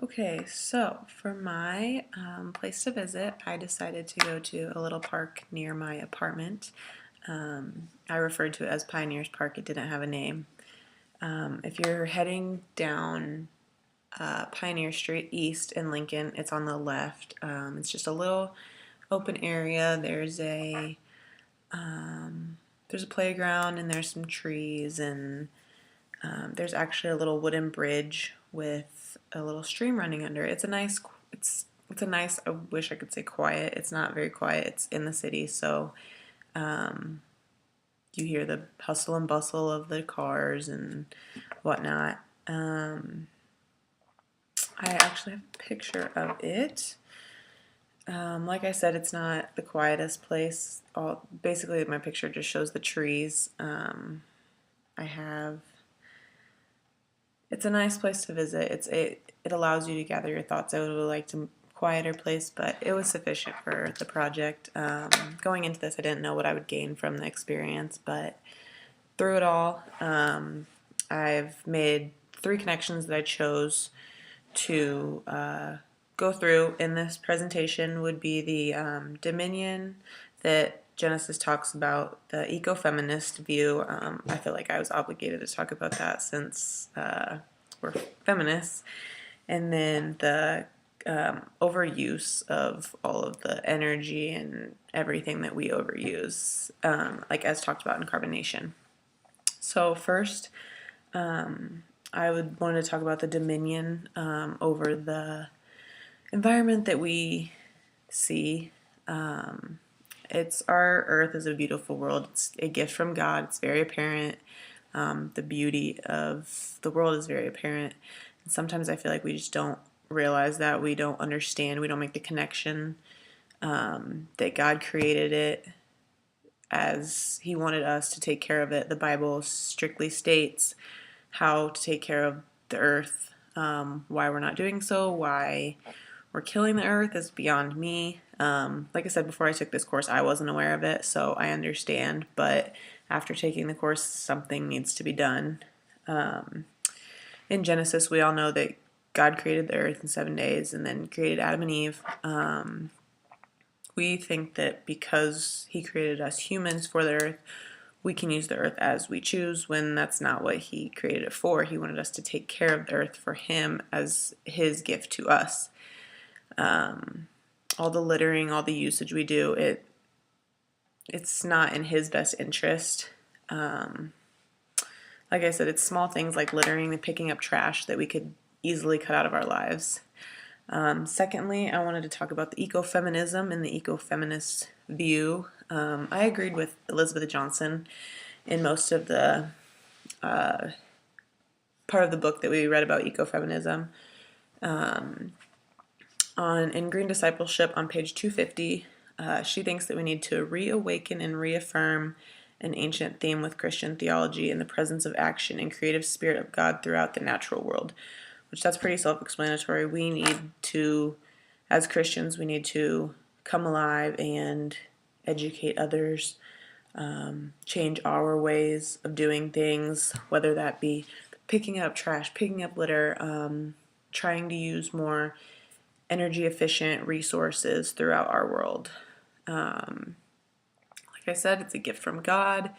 Okay, so for my place to visit, I decided to go to a little park near my apartment. I referred to it as Pioneers Park, it didn't have a name. If you're heading down Pioneer Street East in Lincoln, it's on the left. It's just a little open area. There's a playground and there's some trees and there's actually a little wooden bridge with a little stream running under it. It's a nice. I wish I could say quiet. It's not very quiet. It's in the city, so um, you hear the hustle and bustle of the cars and whatnot. I actually have a picture of it. Like I said, it's not the quietest place. Basically, my picture just shows the trees. I have It's a nice place to visit. It allows you to gather your thoughts. I would have liked a quieter place, but it was sufficient for the project. Going into this, I didn't know what I would gain from the experience, but through it all, I've made 3 connections that I chose to go through in this presentation. Would be the dominion that Genesis talks about, the ecofeminist view. I feel like I was obligated to talk about that since we're feminists. And then the overuse of all of the energy and everything that we overuse, like as talked about in Carbonation. So first, I would want to talk about the dominion over the environment that we see. It's our earth is a beautiful world. It's a gift from God. It's very apparent. The beauty of the world is very apparent. And sometimes I feel like we just don't realize that. We don't understand. We don't make the connection that God created it as He wanted us to take care of it. The Bible strictly states how to take care of the earth. Why we're not doing so, why we're killing the earth is beyond me. Like I said before I took this course, I wasn't aware of it, so I understand, but after taking the course, something needs to be done. In Genesis, we all know that God created the earth in 7 days and then created Adam and Eve. We think that because He created us humans for the earth, we can use the earth as we choose, when that's not what He created it for. He wanted us to take care of the earth for Him as His gift to us. All the littering, all the usage we do, it's not in His best interest. Like I said, it's small things like littering and picking up trash that we could easily cut out of our lives. Secondly, I wanted to talk about the ecofeminism and the ecofeminist view. I agreed with Elizabeth Johnson in most of the part of the book that we read about ecofeminism. In Green Discipleship on page 250, she thinks that we need to reawaken and reaffirm an ancient theme with Christian theology in the presence of action and creative spirit of God throughout the natural world, which that's pretty self-explanatory. We need to, as Christians, we need to come alive and educate others, change our ways of doing things, whether that be picking up trash, picking up litter, trying to use more energy efficient resources throughout our world. Like I said, it's a gift from God.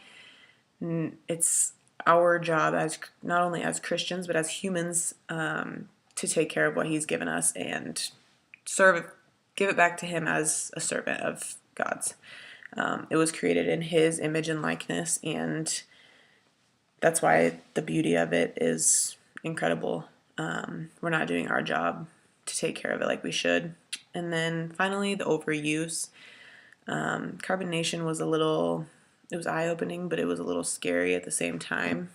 It's our job, as not only as Christians but as humans, to take care of what He's given us and give it back to Him as a servant of God's. It was created in His image and likeness, and that's why the beauty of it is incredible. We're not doing our job to take care of it like we should. And then finally, the overuse. Carbonation was it was eye-opening, but it was a little scary at the same time.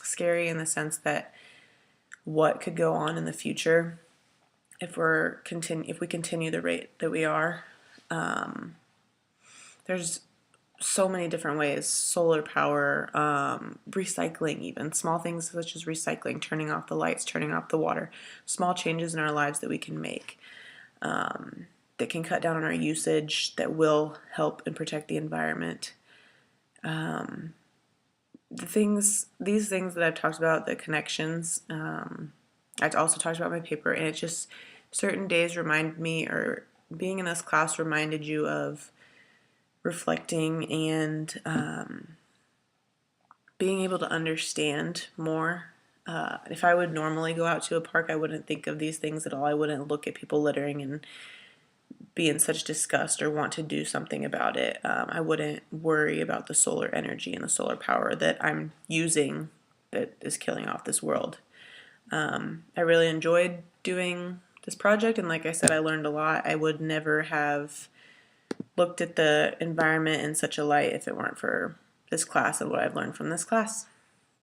Scary in the sense that what could go on in the future if we continue the rate that we are. There's so many different ways: solar power, recycling, even small things such as recycling, turning off the lights, turning off the water, small changes in our lives that we can make, that can cut down on our usage, that will help and protect the environment. These things that I've talked about, the connections, I also talked about my paper, and it just, certain days remind me, or being in this class reminded you of reflecting and being able to understand more. If I would normally go out to a park, I wouldn't think of these things at all. I wouldn't look at people littering and be in such disgust or want to do something about it. I wouldn't worry about the solar energy and the solar power that I'm using that is killing off this world. I really enjoyed doing this project, and like I said, I learned a lot. I would never have looked at the environment in such a light if it weren't for this class and what I've learned from this class.